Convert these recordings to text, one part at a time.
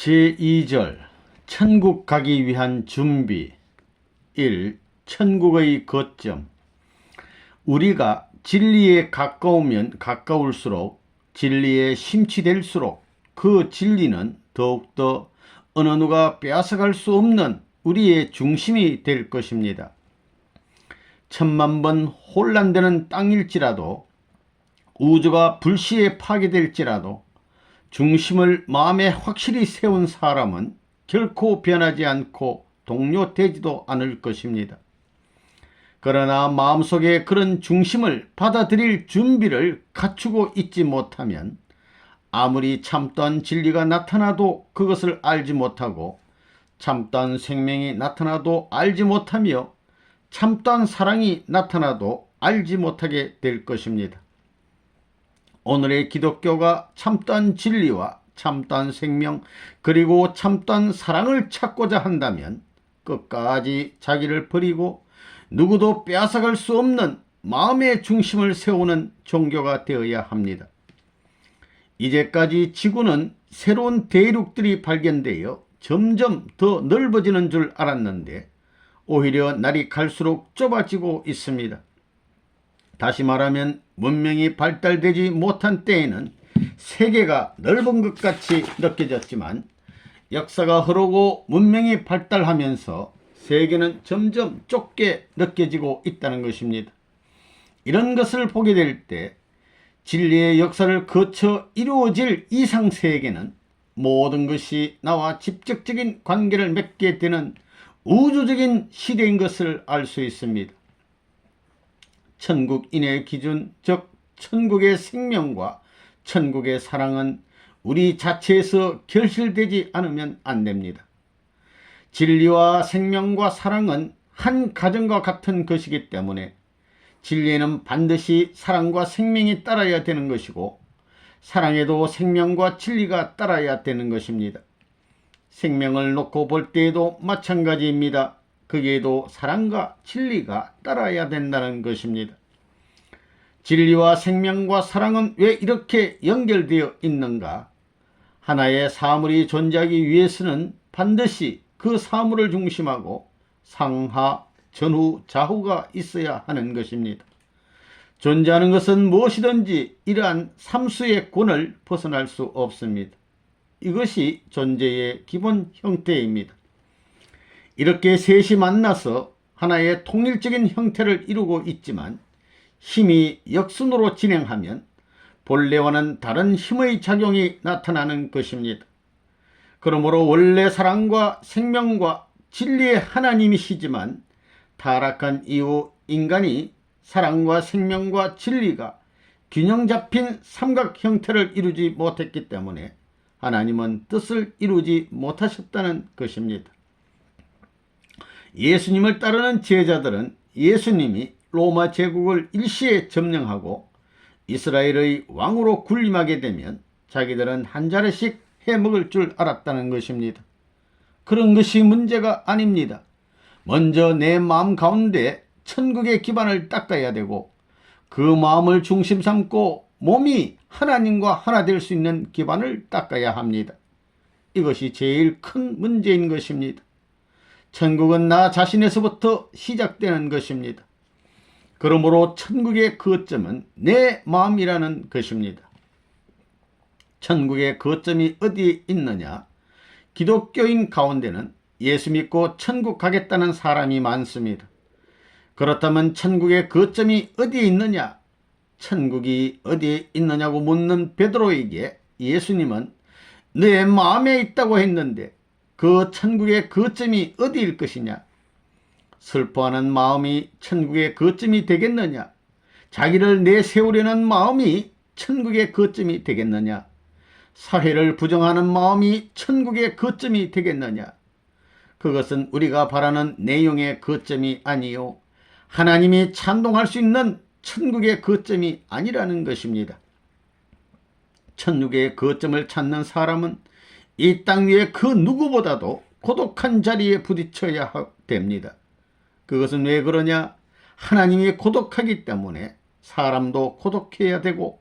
제2절 천국 가기 위한 준비 1. 천국의 거점. 우리가 진리에 가까우면 가까울수록 진리에 심취될수록 그 진리는 더욱더 어느 누가 빼앗아갈 수 없는 우리의 중심이 될 것입니다. 천만 번 혼란되는 땅일지라도 우주가 불시에 파괴될지라도 중심을 마음에 확실히 세운 사람은 결코 변하지 않고 동요되지도 않을 것입니다. 그러나 마음속에 그런 중심을 받아들일 준비를 갖추고 있지 못하면 아무리 참다운 진리가 나타나도 그것을 알지 못하고 참다운 생명이 나타나도 알지 못하며 참다운 사랑이 나타나도 알지 못하게 될 것입니다. 오늘의 기독교가 참다운 진리와 참다운 생명 그리고 참다운 사랑을 찾고자 한다면 끝까지 자기를 버리고 누구도 빼앗아갈 수 없는 마음의 중심을 세우는 종교가 되어야 합니다. 이제까지 지구는 새로운 대륙들이 발견되어 점점 더 넓어지는 줄 알았는데 오히려 날이 갈수록 좁아지고 있습니다. 다시 말하면 문명이 발달되지 못한 때에는 세계가 넓은 것 같이 느껴졌지만 역사가 흐르고 문명이 발달하면서 세계는 점점 좁게 느껴지고 있다는 것입니다. 이런 것을 보게 될 때 진리의 역사를 거쳐 이루어질 이상 세계는 모든 것이 나와 직접적인 관계를 맺게 되는 우주적인 시대인 것을 알 수 있습니다. 천국인의 기준, 즉 천국의 생명과 천국의 사랑은 우리 자체에서 결실되지 않으면 안 됩니다. 진리와 생명과 사랑은 한 가정과 같은 것이기 때문에 진리에는 반드시 사랑과 생명이 따라야 되는 것이고 사랑에도 생명과 진리가 따라야 되는 것입니다. 생명을 놓고 볼 때에도 마찬가지입니다. 거기에도 사랑과 진리가 따라야 된다는 것입니다. 진리와 생명과 사랑은 왜 이렇게 연결되어 있는가? 하나의 사물이 존재하기 위해서는 반드시 그 사물을 중심하고 상하, 전후, 좌우가 있어야 하는 것입니다. 존재하는 것은 무엇이든지 이러한 삼수의 권을 벗어날 수 없습니다. 이것이 존재의 기본 형태입니다. 이렇게 셋이 만나서 하나의 통일적인 형태를 이루고 있지만 힘이 역순으로 진행하면 본래와는 다른 힘의 작용이 나타나는 것입니다. 그러므로 원래 사랑과 생명과 진리의 하나님이시지만 타락한 이후 인간이 사랑과 생명과 진리가 균형 잡힌 삼각 형태를 이루지 못했기 때문에 하나님은 뜻을 이루지 못하셨다는 것입니다. 예수님을 따르는 제자들은 예수님이 로마 제국을 일시에 점령하고 이스라엘의 왕으로 군림하게 되면 자기들은 한 자리씩 해먹을 줄 알았다는 것입니다. 그런 것이 문제가 아닙니다. 먼저 내 마음 가운데 천국의 기반을 닦아야 되고 그 마음을 중심 삼고 몸이 하나님과 하나 될 수 있는 기반을 닦아야 합니다. 이것이 제일 큰 문제인 것입니다. 천국은 나 자신에서부터 시작되는 것입니다. 그러므로 천국의 거점은 내 마음이라는 것입니다. 천국의 거점이 어디에 있느냐? 기독교인 가운데는 예수 믿고 천국 가겠다는 사람이 많습니다. 그렇다면 천국의 거점이 어디에 있느냐? 천국이 어디에 있느냐고 묻는 베드로에게 예수님은 내 마음에 있다고 했는데 그 천국의 거점이 어디일 것이냐? 슬퍼하는 마음이 천국의 거점이 되겠느냐? 자기를 내세우려는 마음이 천국의 거점이 되겠느냐? 사회를 부정하는 마음이 천국의 거점이 되겠느냐? 그것은 우리가 바라는 내용의 거점이 아니요 하나님이 찬동할 수 있는 천국의 거점이 아니라는 것입니다. 천국의 거점을 찾는 사람은 이 땅 위에 그 누구보다도 고독한 자리에 부딪혀야 됩니다. 그것은 왜 그러냐? 하나님이 고독하기 때문에 사람도 고독해야 되고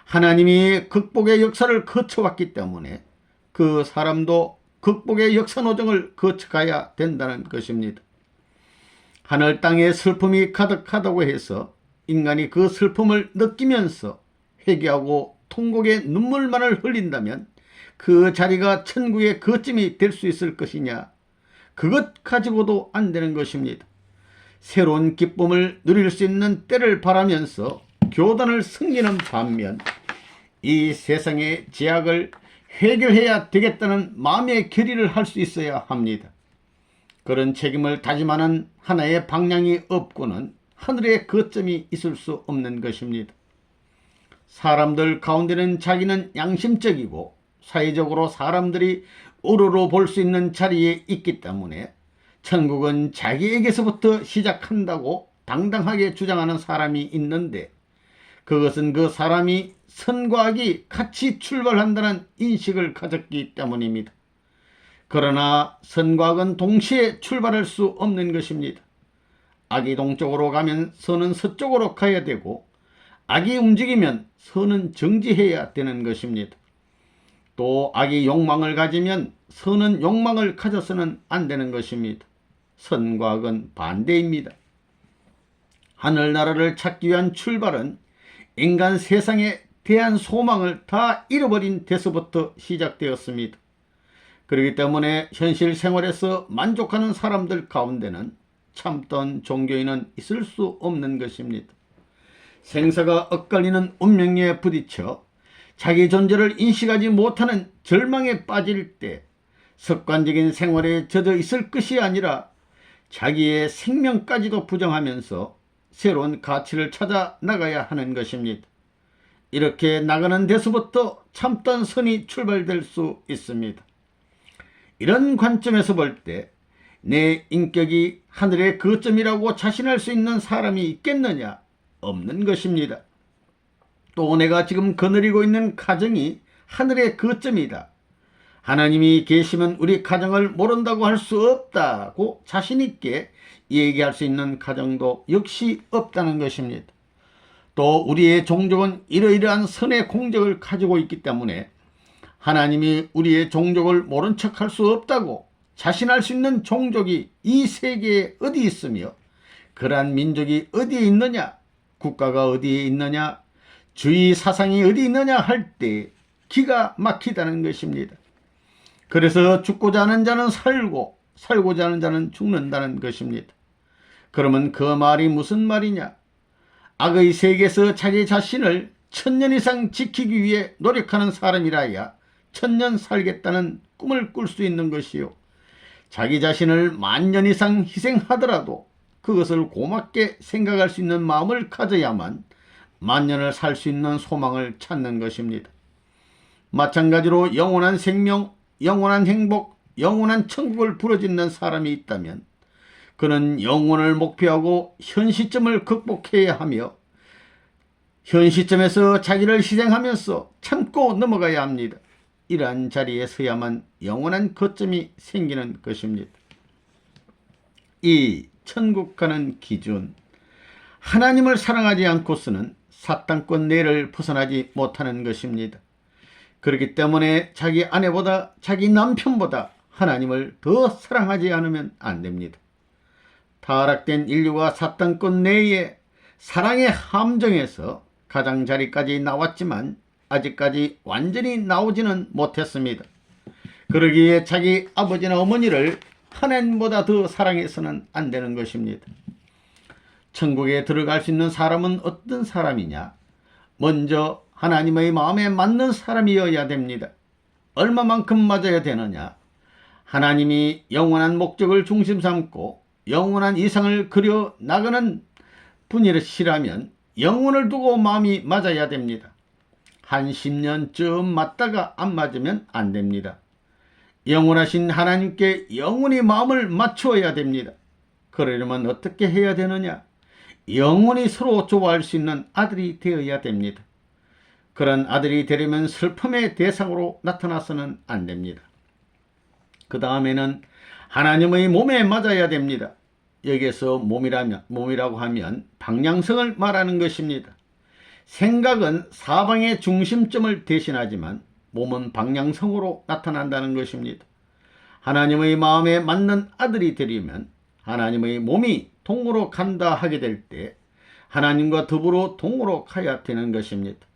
하나님이 극복의 역사를 거쳐왔기 때문에 그 사람도 극복의 역사노정을 거쳐가야 된다는 것입니다. 하늘 땅에 슬픔이 가득하다고 해서 인간이 그 슬픔을 느끼면서 회개하고 통곡의 눈물만을 흘린다면 그 자리가 천국의 거점이 될 수 있을 것이냐? 그것 가지고도 안 되는 것입니다. 새로운 기쁨을 누릴 수 있는 때를 바라면서 교단을 섬기는 반면 이 세상의 제약을 해결해야 되겠다는 마음의 결의를 할 수 있어야 합니다. 그런 책임을 다짐하는 하나의 방향이 없고는 하늘의 거점이 있을 수 없는 것입니다. 사람들 가운데는 자기는 양심적이고 사회적으로 사람들이 우러러 볼 수 있는 자리에 있기 때문에 천국은 자기에게서부터 시작한다고 당당하게 주장하는 사람이 있는데, 그것은 그 사람이 선과 악이 같이 출발한다는 인식을 가졌기 때문입니다. 그러나 선과 악은 동시에 출발할 수 없는 것입니다. 악이 동쪽으로 가면 선은 서쪽으로 가야 되고, 악이 움직이면 선은 정지해야 되는 것입니다. 또 악이 욕망을 가지면 선은 욕망을 가져서는 안 되는 것입니다. 선과 악은 반대입니다. 하늘나라를 찾기 위한 출발은 인간 세상에 대한 소망을 다 잃어버린 데서부터 시작되었습니다. 그렇기 때문에 현실 생활에서 만족하는 사람들 가운데는 참던 종교인은 있을 수 없는 것입니다. 생사가 엇갈리는 운명에 부딪혀 자기 존재를 인식하지 못하는 절망에 빠질 때 습관적인 생활에 젖어 있을 것이 아니라 자기의 생명까지도 부정하면서 새로운 가치를 찾아 나가야 하는 것입니다. 이렇게 나가는 데서부터 참던 선이 출발될 수 있습니다. 이런 관점에서 볼 때 내 인격이 하늘의 거점이라고 자신할 수 있는 사람이 있겠느냐? 없는 것입니다. 또 내가 지금 거느리고 있는 가정이 하늘의 거점이다. 하나님이 계시면 우리 가정을 모른다고 할 수 없다고 자신있게 얘기할 수 있는 가정도 역시 없다는 것입니다. 또 우리의 종족은 이러이러한 선의 공적을 가지고 있기 때문에 하나님이 우리의 종족을 모른 척할 수 없다고 자신할 수 있는 종족이 이 세계에 어디 있으며 그러한 민족이 어디에 있느냐, 국가가 어디에 있느냐, 주의 사상이 어디 있느냐 할 때 기가 막히다는 것입니다. 그래서 죽고자 하는 자는 살고 살고자 하는 자는 죽는다는 것입니다. 그러면 그 말이 무슨 말이냐? 악의 세계에서 자기 자신을 1000년 이상 지키기 위해 노력하는 사람이라야 1000년 살겠다는 꿈을 꿀 수 있는 것이요, 자기 자신을 10,000년 이상 희생하더라도 그것을 고맙게 생각할 수 있는 마음을 가져야만 10,000년을 살 수 있는 소망을 찾는 것입니다. 마찬가지로 영원한 생명, 영원한 행복, 영원한 천국을 부르짖는 사람이 있다면 그는 영혼을 목표하고 현 시점을 극복해야 하며 현 시점에서 자기를 희생하면서 참고 넘어가야 합니다. 이러한 자리에 서야만 영원한 거점이 생기는 것입니다. 이 천국 가는 기준, 하나님을 사랑하지 않고서는 사탄권 내를 벗어나지 못하는 것입니다. 그렇기 때문에 자기 아내보다 자기 남편보다 하나님을 더 사랑하지 않으면 안 됩니다. 타락된 인류가 사탄권 내에 사랑의 함정에서 가장자리까지 나왔지만 아직까지 완전히 나오지는 못했습니다. 그러기에 자기 아버지나 어머니를 하나님보다 더 사랑해서는 안 되는 것입니다. 천국에 들어갈 수 있는 사람은 어떤 사람이냐? 먼저 하나님의 마음에 맞는 사람이어야 됩니다. 얼마만큼 맞아야 되느냐? 하나님이 영원한 목적을 중심 삼고 영원한 이상을 그려 나가는 분이시라면 영혼을 두고 마음이 맞아야 됩니다. 한 10년쯤 맞다가 안 맞으면 안 됩니다. 영원하신 하나님께 영원히 마음을 맞추어야 됩니다. 그러려면 어떻게 해야 되느냐? 영원히 서로 좋아할 수 있는 아들이 되어야 됩니다. 그런 아들이 되려면 슬픔의 대상으로 나타나서는 안 됩니다. 그 다음에는 하나님의 몸에 맞아야 됩니다. 여기에서 몸이라고 하면 방향성을 말하는 것입니다. 생각은 사방의 중심점을 대신하지만 몸은 방향성으로 나타난다는 것입니다. 하나님의 마음에 맞는 아들이 되려면 하나님의 몸이 동으로 간다 하게 될 때 하나님과 더불어 동으로 가야 되는 것입니다.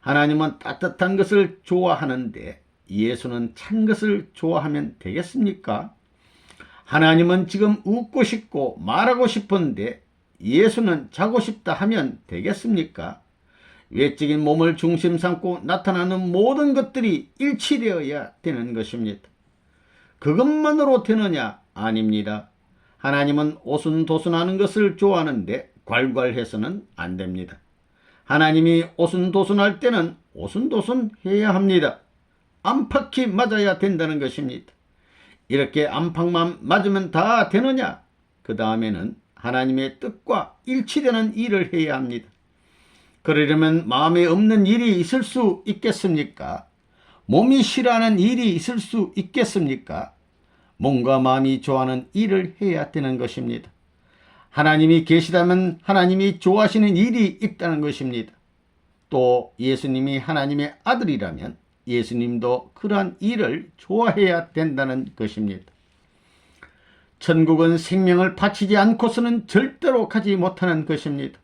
하나님은 따뜻한 것을 좋아하는데 예수는 찬 것을 좋아하면 되겠습니까? 하나님은 지금 웃고 싶고 말하고 싶은데 예수는 자고 싶다 하면 되겠습니까? 외적인 몸을 중심 삼고 나타나는 모든 것들이 일치되어야 되는 것입니다. 그것만으로 되느냐? 아닙니다. 하나님은 오순도순하는 것을 좋아하는데 괄괄해서는 안 됩니다. 하나님이 오순도순할 때는 오순도순 해야 합니다. 안팎이 맞아야 된다는 것입니다. 이렇게 안팎만 맞으면 다 되느냐? 그 다음에는 하나님의 뜻과 일치되는 일을 해야 합니다. 그러려면 마음에 없는 일이 있을 수 있겠습니까? 몸이 싫어하는 일이 있을 수 있겠습니까? 몸과 마음이 좋아하는 일을 해야 되는 것입니다. 하나님이 계시다면 하나님이 좋아하시는 일이 있다는 것입니다. 또 예수님이 하나님의 아들이라면 예수님도 그러한 일을 좋아해야 된다는 것입니다. 천국은 생명을 바치지 않고서는 절대로 가지 못하는 것입니다.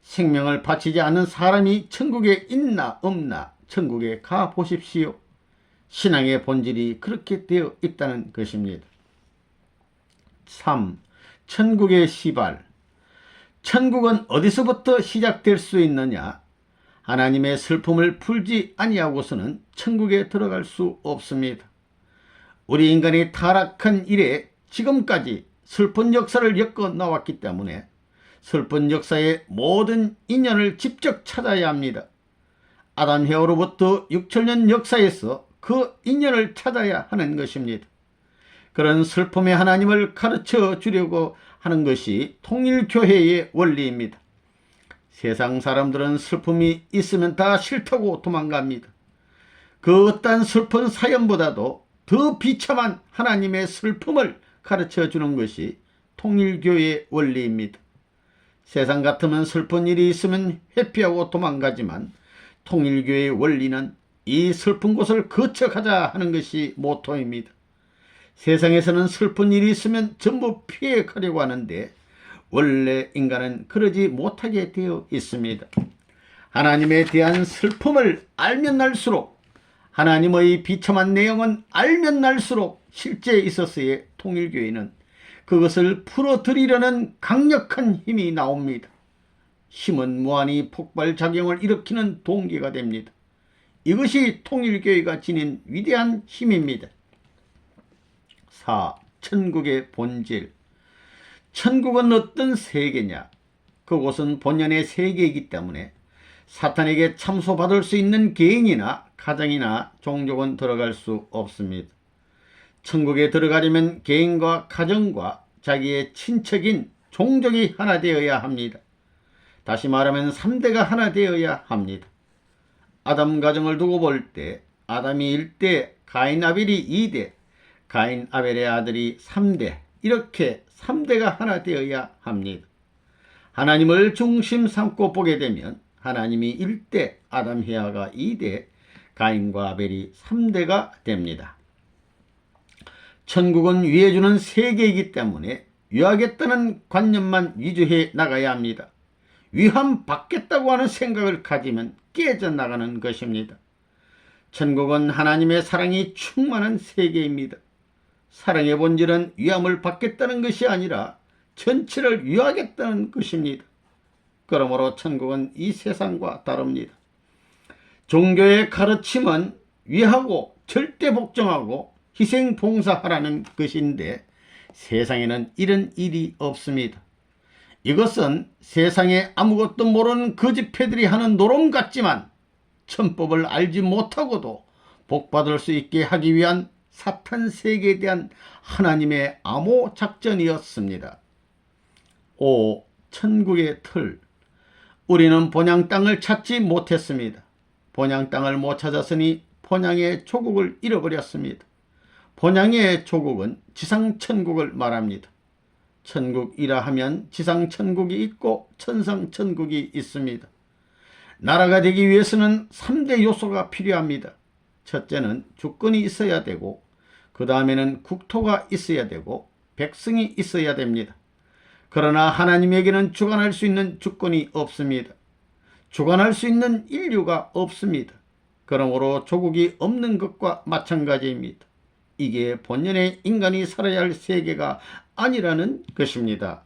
생명을 바치지 않은 사람이 천국에 있나 없나 천국에 가 보십시오. 신앙의 본질이 그렇게 되어 있다는 것입니다. 3. 천국의 시발. 천국은 어디서부터 시작될 수 있느냐? 하나님의 슬픔을 풀지 아니하고서는 천국에 들어갈 수 없습니다. 우리 인간이 타락한 이래 지금까지 슬픈 역사를 엮어 나왔기 때문에 슬픈 역사의 모든 인연을 직접 찾아야 합니다. 아담 해오로부터 6천년 역사에서 그 인연을 찾아야 하는 것입니다. 그런 슬픔의 하나님을 가르쳐 주려고 하는 것이 통일교회의 원리입니다. 세상 사람들은 슬픔이 있으면 다 싫다고 도망갑니다. 그 어떤 슬픈 사연보다도 더 비참한 하나님의 슬픔을 가르쳐 주는 것이 통일교회의 원리입니다. 세상 같으면 슬픈 일이 있으면 회피하고 도망가지만 통일교회의 원리는 이 슬픈 곳을 거쳐가자 하는 것이 모토입니다. 세상에서는 슬픈 일이 있으면 전부 피해가려고 하는데 원래 인간은 그러지 못하게 되어 있습니다. 하나님에 대한 슬픔을 알면 알수록 하나님의 비참한 내용은 알면 알수록 실제 있어서의 통일교회는 그것을 풀어드리려는 강력한 힘이 나옵니다. 힘은 무한히 폭발작용을 일으키는 동기가 됩니다. 이것이 통일교회가 지닌 위대한 힘입니다. 4. 천국의 본질. 천국은 어떤 세계냐? 그곳은 본연의 세계이기 때문에 사탄에게 참소받을 수 있는 개인이나 가정이나 종족은 들어갈 수 없습니다. 천국에 들어가려면 개인과 가정과 자기의 친척인 종족이 하나 되어야 합니다. 다시 말하면 3대가 하나 되어야 합니다. 아담 가정을 두고 볼 때 아담이 1대, 가인 아벨이 2대, 가인 아벨의 아들이 3대, 이렇게 3대가 하나 되어야 합니다. 하나님을 중심 삼고 보게 되면 하나님이 1대, 아담 헤아가 2대, 가인과 아벨이 3대가 됩니다. 천국은 위해주는 세계이기 때문에 위하겠다는 관념만 위주해 나가야 합니다. 위함 받겠다고 하는 생각을 가지면 깨져나가는 것입니다. 천국은 하나님의 사랑이 충만한 세계입니다. 사랑의 본질은 위함을 받겠다는 것이 아니라 전체를 위하겠다는 것입니다. 그러므로 천국은 이 세상과 다릅니다. 종교의 가르침은 위하고 절대 복종하고 희생 봉사하라는 것인데 세상에는 이런 일이 없습니다. 이것은 세상에 아무것도 모르는 거짓패들이 하는 노름 같지만 천법을 알지 못하고도 복받을 수 있게 하기 위한 사탄 세계에 대한 하나님의 암호 작전이었습니다. 5. 천국의 틀. 우리는 본향 땅을 찾지 못했습니다. 본향 땅을 못 찾았으니 본향의 조국을 잃어버렸습니다. 본향의 조국은 지상천국을 말합니다. 천국이라 하면 지상천국이 있고 천상천국이 있습니다. 나라가 되기 위해서는 3대 요소가 필요합니다. 첫째는 주권이 있어야 되고 그 다음에는 국토가 있어야 되고 백성이 있어야 됩니다. 그러나 하나님에게는 주관할 수 있는 주권이 없습니다. 주관할 수 있는 인류가 없습니다. 그러므로 조국이 없는 것과 마찬가지입니다. 이게 본연의 인간이 살아야 할 세계가 아니라는 것입니다.